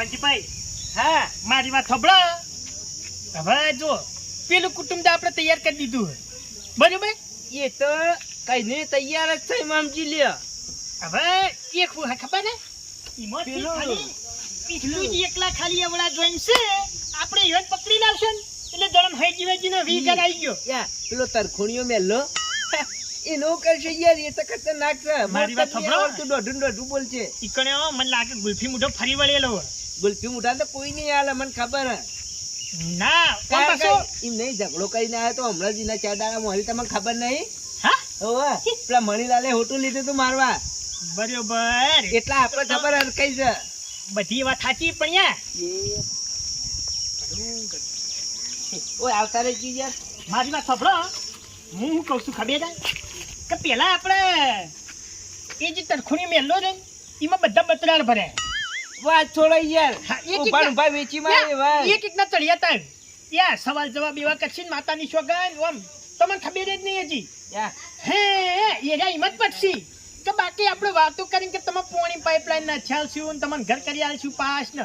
વાંચીભાઈ હા મારી વાત સાંભળો. હવે જો પેલું કુટુંબ આપણે તૈયાર કરી દીધું બરોબર. એ તો કઈને તૈયાર જ થઈ મામજી લ્યો. હવે એક ખબર ને ઈમોથી પેલું. ખાલી પીછલું જ એકલા ખાલી એવડા જોઈન છે આપણે ઈવન પકડી લાવશે ને એટલે જલમ હઈ જીવેજીનો વીગર આવી ગયો. યા પેલો તરખુણીઓ મેલો એનો કરશે યાર. એ તો ખતરનાક છે. મારી વાત સાંભળો. તું દોઢું બોલશે. ઈકણે મને લાગે ગુલ્ફી મુઢો ફરી વળેલો હોય. ગુલ્ફી મુઠા તો કોઈ નહીં આલે મને ખબર હે. ના કોણ પાછો એમ નહીં ઝઘડો કરીને આવ્યો તો હમણાં જ એના 4 દાડા મોરી તમને ખબર નહીં. હા હોવે પેલા મણીલાલે હોટું લીધું તું મારવા બરોબર એટલા આપણે ખબર હે કઈ છે. બધી વાત સાચી પણ યાર ઓય આવતા રહી યાર. મારી વાત સાંભળો. હું શું કહું છું ખબર કે પેલા આપણે એ જે તરખુણી મેલો ને એમાં બધા બતરાળ ભર્યા. વાત છોડો યાર. હા, એક ઉભા એક ઉભા વેચી મારે વાત. એક એકના ચડિયા તા યાર સવાલ જવાબ એવા કરશે ને માતાની સોગન ઓમ તમને ખબર જ નહીં હજી. યાર હે એરા હિંમત પડશે કે બાકી આપણે વાતો કરીને કે તમે પાણી પાઇપલાઇન ના છાલશું તમને ઘર કરી આલશું પાસ ને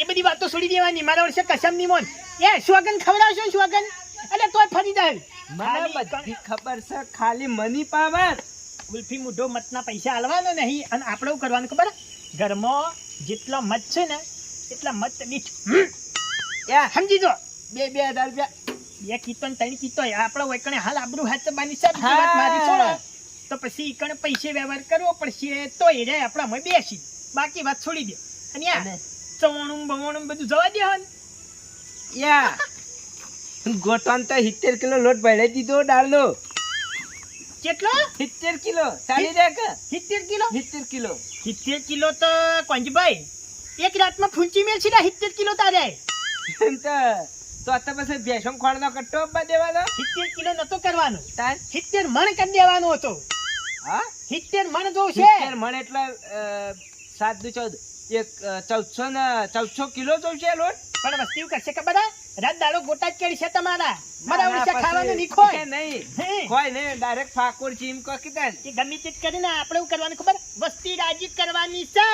એ બધી વાતો છોડી દેવાની. મારા વર્ષે કસમ ની મોન એ સોગન ખવડાવશો ને સોગન એટલે તોય ફરી જાય. મને બધી ખબર છે. ખાલી મની પાવર ગુલ્ફી મુઢો મતના પૈસા આલવાનો નહીં અને આપણે શું કરવાનું ખબર ઘરમાં જેટલા મત છે ને એટલા મત દીઠ યાર સમજી જો 2,000 રૂપિયા. 2 કીતો ને 3 કીતો આપણે વૈકણે હાલ આબરૂ હાથ બાની સાહેબ હા. વાત મારી છોડો તો પછી ઈકણે પૈસે વ્યવહાર કરવો પડશે તો એ રે આપણામાં બેસી બાકી વાત છોડી દે. અને યાર અને ચવણું બવણું બધું જવા દે હન. યાર ગોટન તો 70 કિલો લોટ ભરાઈ દીધો દાળનો. કેટલો 70 કિલો ચાલી રહ્યા કે 70 કિલો 70 કિલો 70 કિલો તો કોંજીભાઈ એક રાતમાં ફૂંચી મેલ છે 70 કિલો તારે. તો તો પછી ભેસમ ખોળનો કટ્ટો આપવા દેવાનો. 70 કિલો નતો કરવાનો તાર 70 મણ કરી દેવાનો હતો. હા 70 મણ જો છે 70 મણ એટલે 7 દુ 14 એક 1400 કિલો જોશે લોટ. પણ વસ્તી એવું કરશે ખબર હે? રાત દાડો ગોટા જ કેડી છે તમારા મારા ઓળશે ખાવાનું નહીં ખોય નહીં હે. કોઈ નહીં ડાયરેક્ટ ફાકોર ચીમ કો કીધા એ ગમે તે જ કરીને આપણે એવું કરવાનું ખબર વસ્તી રાજી કરવાની છે.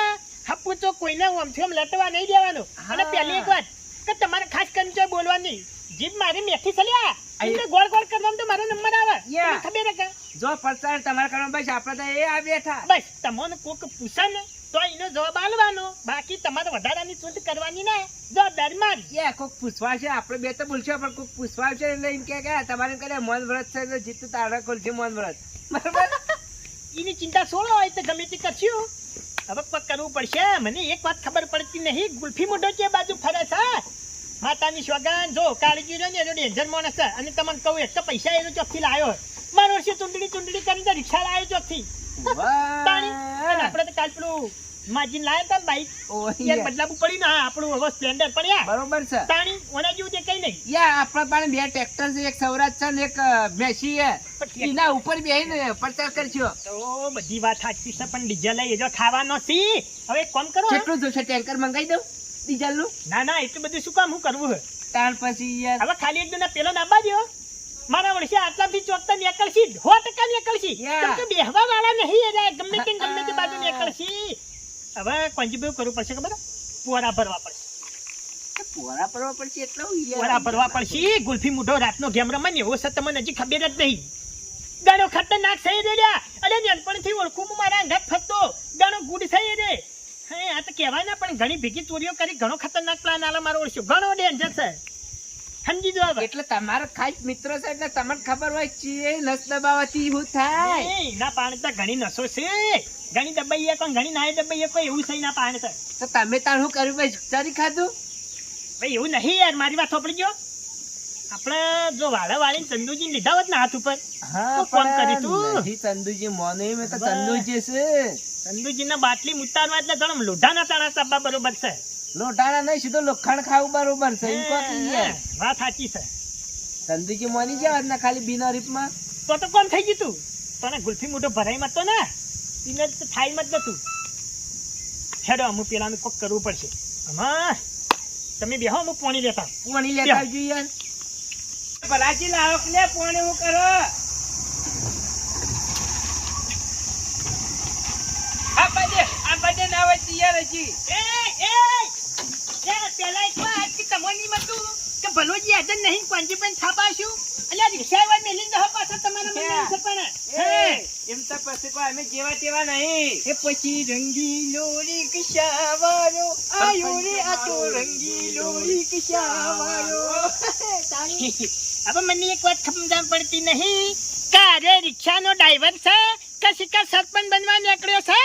હપુ તો કોઈને આમથી આમ લટવા નહીં દેવાનો. અને હા. પહેલી એક વાત કે તમારે ખાસ કરીને જો બોલવાની જીભ મારી મેથી ચલ્યા આઈ. એટલે ગોળ ગોળ કરવાનું તો મારો નંબર આવે. યા. તમને ખબર હે કે જો પ્રચાર તમારે કરવાનો બસ આપણે તો એ આ બેઠા. બસ તમને કોક પૂછે ને તો એનો જવાબ આલવાનો બાકી તમારે વધારાની ચૂંટ કરવાની ના જવાબદારી મારી. યા કોક પૂછવા છે આપણે બે તો બોલશું પણ કોક પૂછવા છે એટલે એમ કે તમારે કરે મન વ્રત છે એટલે જીતું તારા ખોલશે મન વ્રત બરાબર. એની ચિંતા છોડો હોય તો ગમે તે કરશું. હવે પગ કરવું પડશે. મને એક વાત ખબર પડતી નહીં ગુલ્ફી મોઢો છે બાજુ ફરે છે માતાની સોગન જો કાળજી રહ્યો ને એનો ડેન્જર માણસ છે. અને તમને કહું એક તો પૈસા એનો ચોકથી લાવ્યો મારો વર્ષે ચૂંટણી કરીને રિક્ષા લાવ્યો ચોકથી તાણી. અને આપણે તો કાલ પેલું માજીન લાયા હતા ને બાઈક યાર બદલાવું પડી ને આપણું હવે સ્પ્લેન્ડર પડ્યા બરોબર છે તાણી ઓના જેવું તે કઈ નહીં. યાર આપણા પાસે 2 ટ્રેક્ટર છે એક સૌરાજ છે ને એક મેસી છે એના ઉપર બેહીને પ્રચાર કરશો. તો બધી વાત સાચી છે પણ ડીઝલ એ જો ખાવાનો છે. હવે એક કામ કરો કેટલું જોશે ટેન્કર મંગાવી દઉં ડીઝલ નું. ના એટલું બધું શું કામ હું કરવું હે. ત્યાર પછી યાર હવે ખાલી એક દિન પેલો નાબા દો મારા વર્ષે આટલાથી ચોકતા નીકળશી 100% નીકળશી. Yeah. કેમ કે બેહવા વાળા નહીં એ ગમે તે બાજુ નીકળશી. હવે કોંજીભાઈ કરવું પડશે ખબર પોરા ભરવા પડશે. પોરા પરવા પડશે એટલે પોરા ભરવા પડશે. ગુલ્ફી મુઢો રાતનો ગેમ રમે ને એવો છે તમને હજી ખબર જ નહીં. ગાણો ખતરનાક થઈ રહ્યા અરે નાનપણથી ઓળખું હું મારા અંગત ફરતો ગાણો ગુડ થઈ રે. હે આ તો કહેવાય ના પણ ઘણી ભેગી ચોરીઓ કરી ઘણો ખતરનાક પ્લાન આલા મારો ઓળખ્યો ઘણો ડેન્જર છે સમજી જો હવે. એટલે તમારો ખાસ મિત્ર છે એટલે તમને ખબર હોય છે નસ દબાવવાથી શું થાય. ના પાણી તો ઘણી નસો છે ઘણી દબાઈએ કોઈ ઘણી ના દબાઈએ કોઈ એવું છે ના પાણી તો તો તમે તાર શું કર્યું ભાઈ ચરી ખાધું. ભાઈ એવું નહીં યાર મારી વાત સાંભળી ગયો આપણે જો વાળા વાળીને ચંદુજી લીધા હોત ને હાથ ઉપર હા તો કોણ પણ કરી તું? નહીં તંદુજી મોને મેં તો બસ. તંદુજી છે ચંદુજી ના બાટલી ઉતારવા એટલે જણમ લોઢાના તાણા તાબા બરોબર છે. લોટાણા નહીં સીધો લોખંડ ખાવું બરોબર છે એમ કહો કે યાર વાત સાચી છે. તંદુજી મોની જાવ ને ખાલી બિના રીપમાં તો કોણ થઈ ગયું તું તને ગુલ્ફી મોઢો ભરાઈ મત તો ને એને તો થાય મત નતું. હેડો અમુક પેલાનું કોક કરવું પડશે. આમાં તમે બેહો અમુક પાણી લેતા પાણી લેતા આવજો યાર. ભલાજી લાવો કે લે પાણી હું કરો. આ બધે ના હોય તૈયાર હજી. એ યાર પેલા એક વાત કે તમને મતું કે ભલોજી હાજર નહીં કોંજી પણ છાપાશું અલ્યા રિક્ષાવાળા મેલી દહ પાછા તમારા મને છે પણ એમ તો પછી કોઈ અમે જેવા તેવા નહીં. એ પછી રંગીલો રિક્ષાવાળો આયો રે આ તો રંગીલો રિક્ષાવાળો. હવે મને એક વાત સમજણ પડતી નહીં કે અરે રિક્ષાનો ડ્રાઈવર છે કે શિકાર સરપંચ બનવા નીકળ્યો છે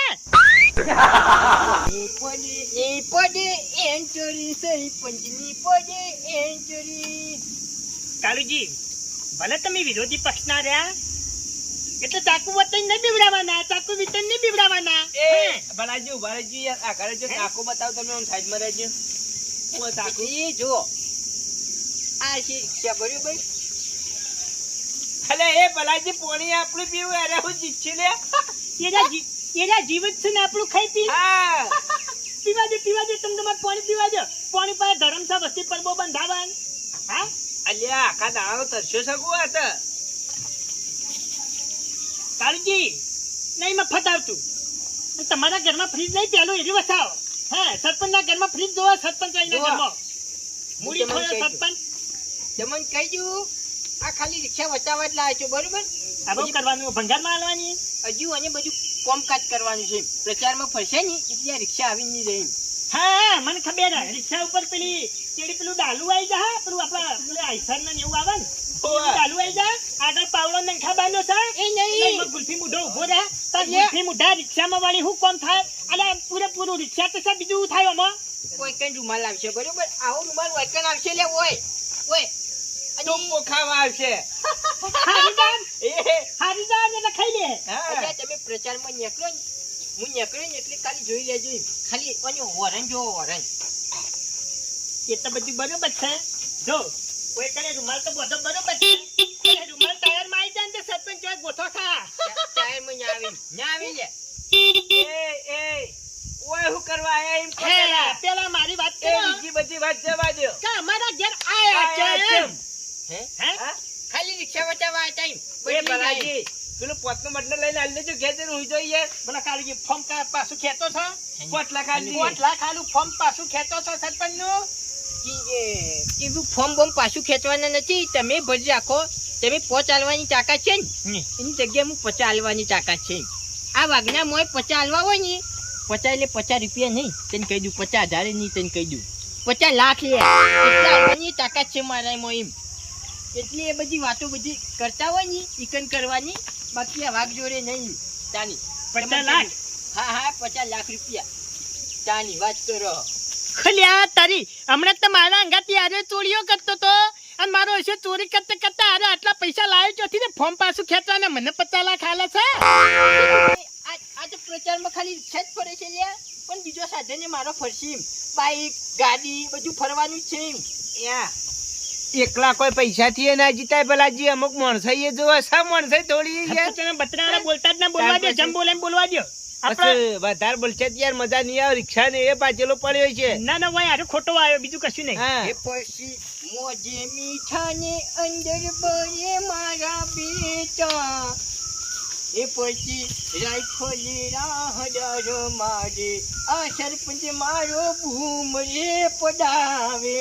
એ પડે એન્ટ્રી સહી પંચની પડે એન્ટ્રી. કાળુજી ભલે તમે વિરોધી પક્ષના રહ્યા એટલે ચાકુ વતન નહીં બીવડાવવાના ચાકુ વિતન નહીં બીવડાવવાના એ ભલાજી ઉભા રહેજો યાર. આ ઘરે જો ચાકુ બતાવો તમે આમ સાઈડમાં રહેજો. હું ચાકુ એ જો આ છે રિક્ષા બરોબર. અલે એ ભલાજી પોણી આપણું પીવું અરે હું જીતછી લે. એના જીવિત છે ને આપણું ખાઈ પી હા પીવા દે તમે તમારે પાણી પીવા દો પાણી પાસે ધરમ છે વસ્તી પર બહુ બંધાવાન હા અલ્યા આખા દાડો તરસ્યો શકું આ તો. કાળજી નહીં મફત આવતું અને તમારા ઘરમાં ફ્રીજ નહીં પેલું એરી વસાવો હા સરપંચના ઘરમાં ફ્રીજ જોવા સરપંચ આવીને ઘરમાં મૂડી ખોયો સરપંચ તમને કહી દઉં આ ખાલી રિક્ષા બતાવવા જ લાવ્યો છો બરોબર. આ બધું કરવાનું ભંગારમાં હાલવાની હજુ અને બધું કોમકાજ કરવાનું છે. પ્રચારમાં ફરશે ને એટલે આ રિક્ષા આવી નહીં રહી. હા મને ખબર હે રિક્ષા ઉપર પેલી પેલું ડાલુ આવી જા પેલું આપડા પેલું આઈસર ને એવું આવે ને પેલું ડાલુ આવી જા આગળ પાવડો નંખા બાંધો છે એ નહીં ગુલ્ફી મુઢો ઉભો રહે તાર ગુલ્ફી મુઢા રિક્ષામાં વાળી હું કોમ થાય અને પૂરેપૂરું રિક્ષા તો સા બીજું થાય આમાં કોઈ કઈ રૂમાલ આવશે બરોબર. આવો રૂમાલ વાયકન આવશે લે ઓય ઓય તો પોખામાં આવશે. હારીદાન એટલે ખાઈ લે અલ્યા તમે પ્રચારમાં નીકળો ને હું નીકળ્યો ને એટલે ખાલી જોઈ લેજો એમ. ખાલી અને વરણ જોવો વરણ. એ તો બધું બરોબર છે જો કોઈ કરે રૂમાલ તો બધો બરોબર છે રૂમાલ ટાયર માં આવી જાય ને તો સરપંચ ચોક ગોઠો ખા ટાયરમાં ન્યા આવી લે. એ ઓય હું કરવા આયા એમ કહો પેલા મારી વાત એ કરો બીજી બધી વાત જવા દો. કે અમારા ઘેર આયા છે એમ. હે હા? ખાલી રિક્ષા બતાવવા આ ટાઈમ એ ભલાજી પેલું પોતનું બટન લઈને આલી લેજો ઘેર જઈને હુઈ જાઓ યાર. બોલા કાળજી ફોર્મ પાછું ખેતો છો પોટલા ખાલી 5 લાખ આલું ફોર્મ પાછું ખેતો છો સરપંચ નું એવું ફોર્મ બોમ પાછું ખેંચવાના નથી. તમે ભરી રાખો. તમે પોચ આલવાની તાકાત છે ને એની જગ્યાએ હું 50 આલવાની તાકાત છે. આ વાગના મોય 50 આલવા હોય ને 50 એટલે 50 રૂપિયા નહીં તને કહી દઉં 50,000 નહીં તને કહી દઉં 50 લાખ લે એટલા આલવાની તાકાત છે મારા એમ. એટલે એ બધી વાતો બધી કરતા હોય ને ઈકન કરવાની બાકી આ વાઘ જોડે નહીં તાની 50 લાખ હા 50 લાખ રૂપિયા તાની વાત કરો. ખલ્યા તારી હમણાં તો મારા અંગાથી આરે ચોરીઓ કરતો તો અને મારો હશે ચોરી કરતા કરતા આરે આટલા પૈસા લાવ્યો ચોથી ને ફોર્મ પાછું ખેંચવાના મને 50 લાખ આલે છે આ તો પ્રચારમાં ખાલી રિક્ષા જ ફરે છે લ્યા પણ બીજો સાધન મારો ફરશે બાઈક ગાડી બધું ફરવાનું જ છે એકલા કોઈ પૈસા થી ના જીતાય ભલાજી. અમુક માણસો એ જોવા શા માણસો થોડી યાર તમે બતરાના બોલતા જ ના બોલવા દો જમ બોલે એમ બોલવા દો આપણે પછી વધારે બોલશે તો યાર મજા નહીં આવે. રિક્ષા ને એ પાછેલો પડ્યો છે. ના ભાઈ આરે ખોટો આવ્યો બીજું કશું નહીં હા એ પછી મોજે મીઠા ને અંદર બળે મારા બેટા એ પછી રાઈફલી રાહ ડરો મારે આ સરપંચ મારો ભૂમ રે પડાવે.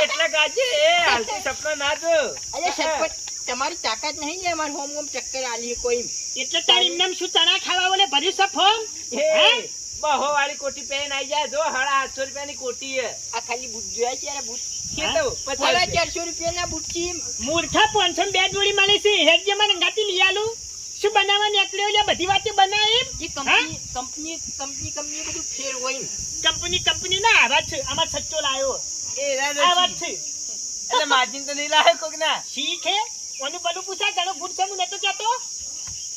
એટલે ગાજે હાલતી સપના ના જો. અરે સરપંચ તમારી તાકાત નહીં લે મારું હોમ હોમ ચક્કર આલી કોઈ એટલે તારી નામ શું ચણા ખાવા બોલે ભર્યું છે ફોર્મ બહો વાળી કોટી પહેરીને આઈ જાય જો 750 રૂપિયાની કોટી હે. આ ખાલી બૂટ જોયા છે યાર બૂટ કેતો 450 રૂપિયાના બૂટ છે મૂર્ખા 500 બે જોડી મળે છે હેડ જે મને ગાતી લઈ આલું શું બનાવવા નીકળ્યો લે બધી વાતે બનાવે એ કંપની બધું ફેર હોય કંપની ના આ વાત છે આમાં સચ્ચો લાયો એ આ વાત છે એટલે માર્જિન તો નહીં લાવે કોક ના. શીખે ઓનું પેલું પૂછા ઘણો ભૂત છે હું નતો કહેતો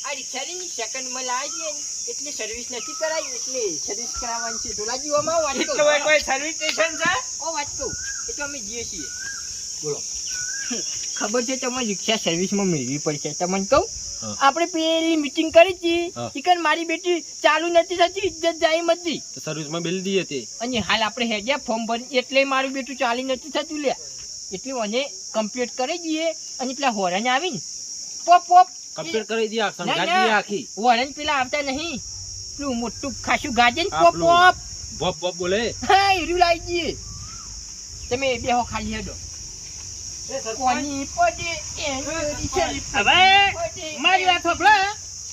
આ રિક્ષાની સેકન્ડમાં લાવી છે એટલે સર્વિસ નથી કરાવી એટલે સર્વિસ કરાવવાની છે ધોલાજીઓમાં વાત તો કહું કોઈ સર્વિસ સ્ટેશન છે? ઓ વાત કહું એ તો અમે જઈએ છીએ બોલો ખબર છે તમારે રિક્ષા સર્વિસમાં મેળવી પડશે તમને કહું આપણે પેલી મીટિંગ કરી હતી ઈકન મારી બેટી ચાલુ નથી થતી ઇજ્જત જાય મતી તો સર્વિસમાં બિલ દીએ તે અને હાલ આપણે હેડ્યા ફોર્મ ભરી એટલે મારું બેટું ચાલી નથી થતું લે એટલે મને કમ્પ્લીટ કરી દઈએ અને પેલા હોરન આવીને પોપ પોપ કમ્પ્લીટ કરી દે ના, ગાડી ના. આખી હોરન પેલા આવતા નહીં પેલું મોટું ખાસું ગાજે ને આ પોપ પેલું. પોપ બોપ બોપ બોલે હા હીરું લાવી દઈએ તમે બેહો ખાલી હેડો કોની પડે એન્ટરી સર હવે મારી વાત સાંભળો.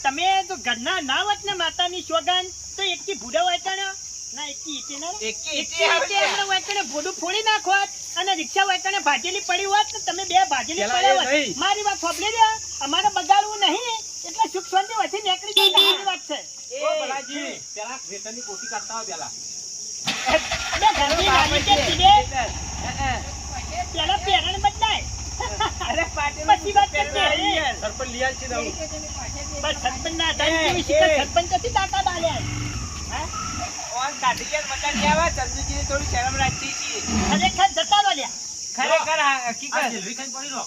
તમે તો ઘરના ના હોત ને માતાની સોગન તો એકથી ભૂડા વાંચણો ના એકથી ઈટે ના એકથી આપણે વાંચણે ભૂડું ફોડી નાખોત અને રિક્ષા વાંચણે ભાજેલી પડી હોત તો તમે બે ભાજેલી પેલા પડ્યા એ હોત. નહીં. મારી વાત સાંભળી લે, અમારે બગાડવું નહીં એટલે સુખ શાંતિ વચ્ચે નીકળી જવાની વાત છે. ઓ ભલાજી પેલા વેતનની કોશિશ કરતા હોય પેલા બે ઘરની નાની કે સીધે પેલા પેરણ બદલાય. અરે પાટીલ પછી વાત કરજે. સરપંચ લઈ આલ છે દઉં બસ સરપંચના આધારે કેવી શિકાર સરપંચ હતી તાકાત આલ્યા. હા? ઓન કાઢી ગયા મકાન આવા ચંદુજીને થોડી શરમ રાખતી છીએ ખરેખર જતા રહો લ્યા. ખરેખર આ હકીકત આ જલવી ખાઈને પડી રહો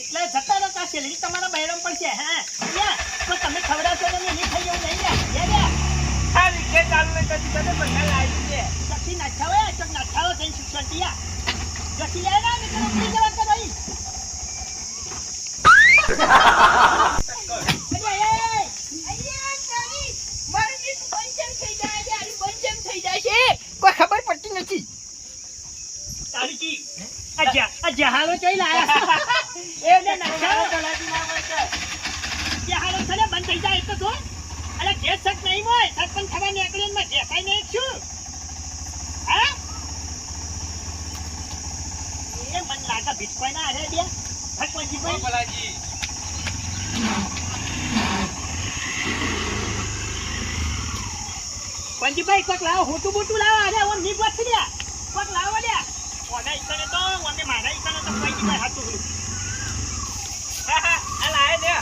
એટલે જતા રહો તા શેલરી તમારા બહેરામ પડશે. હા લ્યા તો તમે ખવડાવશો ને નહીં ખાઈ એવું નહીં લ્યા. લ્યા આ રિક્ષા ચાલુ ને કદી તને પૈસા લાવી છે કશી નાખ્યા હોય ચોક નાખ્યા થઈને શિક્ષણ લ્યા કશી લ્યા ના નીકળ ઉતરી જવા તો ભાઈ. કોઈ ખબર પડતી નથી તારીકી આ જહાલો ચોઈ લાયા. એને નાખ્યા જહાલો થલે બંધ થઈ જાય એટલે તો અરે ગેસ શક નહીં હોય સરપંચ થવા નીકળીને માં દેખાય નહીં શું? હા એ મન લાગે ભીટકોઈ ના અરે બે ભટકોજી ઓ ભાઈ ભલાજી પંજીભાઈ કોક લાવો હોટું બોટું લાવો. અરે ઓમ ની વાત છે લ્યા કોક લાવો લ્યા. ઓના ઈકણે તો ઓને મારા ઈકણે તો પંજીભાઈ હાથું બોલું આ લાય ને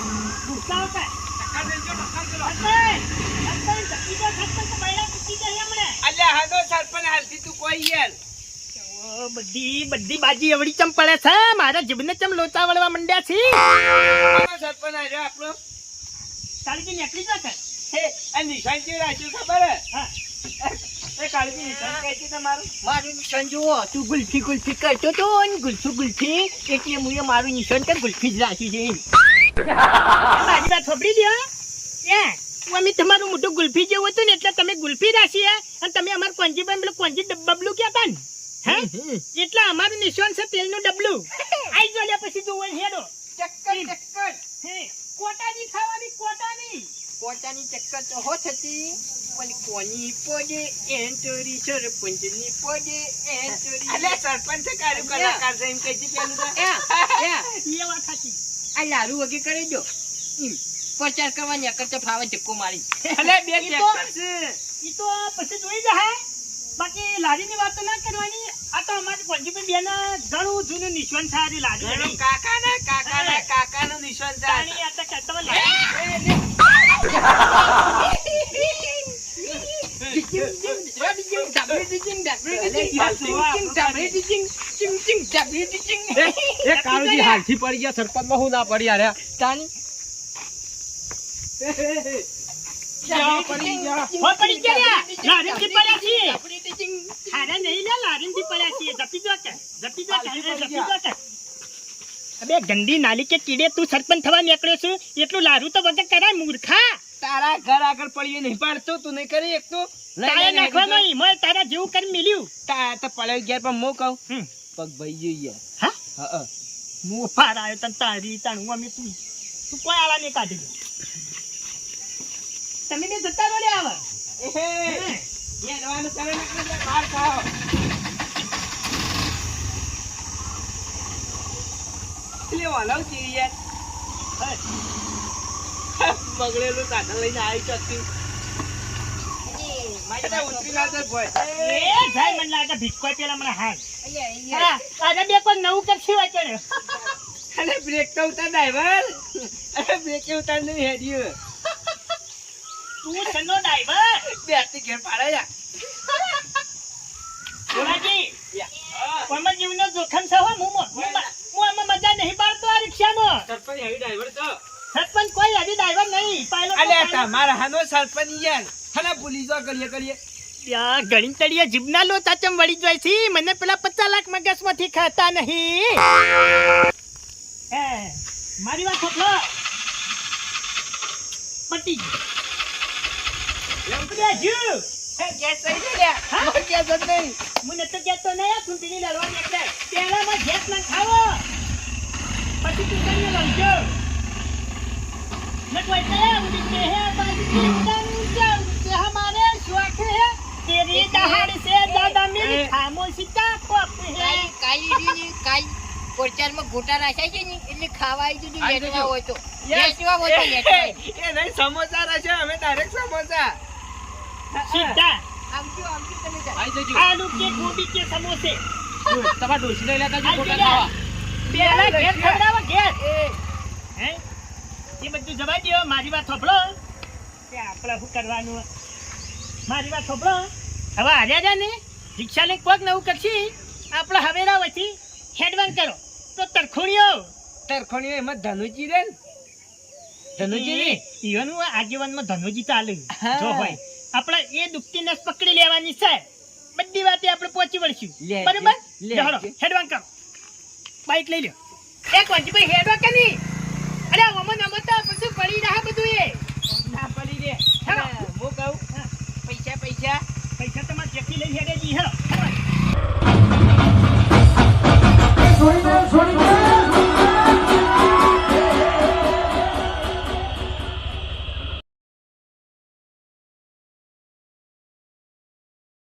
ગુસ્સાઓ કાય ટક્કર દેજો ટક્કર દેજો સરપંચ તો બૈરા કૂટી જાય હમણે. અલ્યા હાનો સરપંચ હાલતી તું કોઈ યાર ઓ બધી બાજી એવડી ચમ પડે છે મારા જીભને ચમ લોચા વળવા મંડ્યા છે. હાનો સરપંચ આવ્યો આપણો તાળી નીકળી જશે. હે આ નિશાન કેવી રાખ્યું ખબર હે હા એ કાળજી નિશાન કઈ છે તમારું મારું નિશાન જુઓ તું ગુલ્ફી ગુલ્ફી કરતો તો ને ગુલ્ફી એટલે મુએ મારું નિશાન કર ગુલ્ફી જ રાખ્યું છે મારી વાત ખબરી દો એ અમે તમારું મોટું ગુલ્ફી જેવું હતું ને એટલે તમે ગુલ્ફી રાશી હે અને તમે અમાર કોંજીભાઈ પેલું કોંજી ડબ્બલું કહેતા ને હે એટલે અમારું નિશાન છે તેલનું ડબલું. આઈ જો લે પછી તું ઓય હેડો ચક્કર હે કોટાની ખાવાની કોટાની પોતાની ચક્કર તો હો થતી પણ કોની પડે એન્ટરી સરપંચની પડે એન્ટરી અલ્યા સરપંચ છે કાર્ય કલાકાર છે એમ કહી દી પેલું તો એ વાત સાચી. આ લારું વગી કરી દો પ્રચાર કરવાની અકર તો ફાવે ધક્કો મારી અલ્યા બે ઈ તો- ટ્રેક્ટર છે ઈ તો પછી જોઈ જાય બાકી લારીની વાત તો ના કરવાની. આ તો અમારી કોંજીભાઈ બેના ઘણું જૂનું નિશાન છે આ લારી ઘણું નહીં. કાકાનું નિશાન છે તાણી આ તો કહેતા હોય એ કાળજી હાલથી પડી ગયા સરપંચમાં હું ના પડી યાર હો પડી ગયા લારીથી પડ્યા છીએ. હારે નહીં લે લારીથી પડ્યા છીએ. જપી જો કે જપી જો કે અબે ગંદી નાલી કે કીડે તું સરપંચ થવા નીકળ્યો છું એટલું લારું તો વગર કરાય મૂર્ખા. તારા ઘર આગળ પડીએ નહીં પાડતો તું નહીં કરી એક તો તારે નાખવાનો ઈ મોય તારા જેવું કરી મિલ્યું. તો પડ્યો ગયા પણ મો કહું હમ. પગ ભાઈ જોઈએ હા હા હું ફાર આવ્યો તને તારી તાણું અમે તું કોઈ આલા નહીં કાઢી દે. તમે બે જતા રહો લે આવા. જવાનું કરે ને બહાર ખાઓ એટલે વાલાવ છે યાર બગડેલું સાધન લઈને આવી શકતી ઉતરી ના જાય ભાઈ એ જાય મને લાગે ભીખકોય પેલા મને હાલ. હા આજે બે કોઈ નવું કરશે વાંચે. અરે બ્રેક તો ઉતાર ડ્રાઈવર અરે બ્રેક ઉતાર નહીં હેડ્યું તું સનો ડ્રાઈવર બેસતી ઘેર પાડે યાર બોલાજી કોમર જીવનો જોખમ છે હો હું આમાં મજા નહીં પાડતો આ રિક્ષામાં. સરપંચ હેવી ડ્રાઈવર તો સરપંચ કોઈ આવી ડ્રાઈવર નહીં પાયલોટ અલ્યા તમારા હાનો સરપંચ યાર હલા ભૂલી જો કરીએ ત્યાં ઘણી તળિયે જીભના લોચા ચમ વળી જાય છે મને પેલા 50 લાખ મગજમાંથી ખાતા નહીં. હે મારી વાત સાંભળો પટી ગયું. ગેસ થઈ ગયો લ્યા. હા? મારે ગેસ જ નહીં. મને તો કહેતો નહીં આ ચૂંટણી લડવાની એટલે પહેલામાં ગેસ ના ખાવો પછી ચૂંટણી લડજો न कोई कया उड़ते हैं बाजी उनके हमारे शौक है तेरी दहाड़ से ज्यादा मेरी खामोशी का खौफ है કાઈ પોચારમાં ગોટા રાખ્યા છે ને એટલે ખાવા આવી જુદી આવી લેટવા જજો. હોય તો Yes. લેટવા હોય તો લેટવા એ નહીં સમોસા રહેશે અમે ડાયરેક્ટ સમોસા. सीधा આવજો તમે તાર. આઈ જજો आलू के गोभी के समोसे તમારા ડોશી લઈ લેતા જો આઈ ગોટા જજો. ખાવા પેલા ગેસ ખવડાવો ગેસ હે એ બધું જવા દો મારી વાત સાંભળો કે આપણે શું કરવાનું મારી વાત સાંભળો હવે હાર્યા જા ને રિક્ષા લઈને કોક નવું કરશી આપણે હવેરા વચ્ચે હેડવાન કરો તો તરખોણીઓ તરખોણીઓ એમાં ધનુજી રે ને. ધનુજી રે. ઈવનનું આજીવનમાં ધનુજી ચાલે હા. જો હોય આપણે એ દુખતી નસ પકડી લેવાની છે બધી વાતે આપણે પહોંચી વળશું લેજે, બરોબર લેજે. ચાલો હેડવાન કરો બાઈક લઈ લો એક વાંચી હેડવા કે નહીં અરે અમન અમતા પછી પડી રહ્યા બધું એ ના પડી રે. હેલો. અને હું કહું હા, પૈસા પૈસા પૈસા તમારે ચેકી લઈ હેડે જી હેલો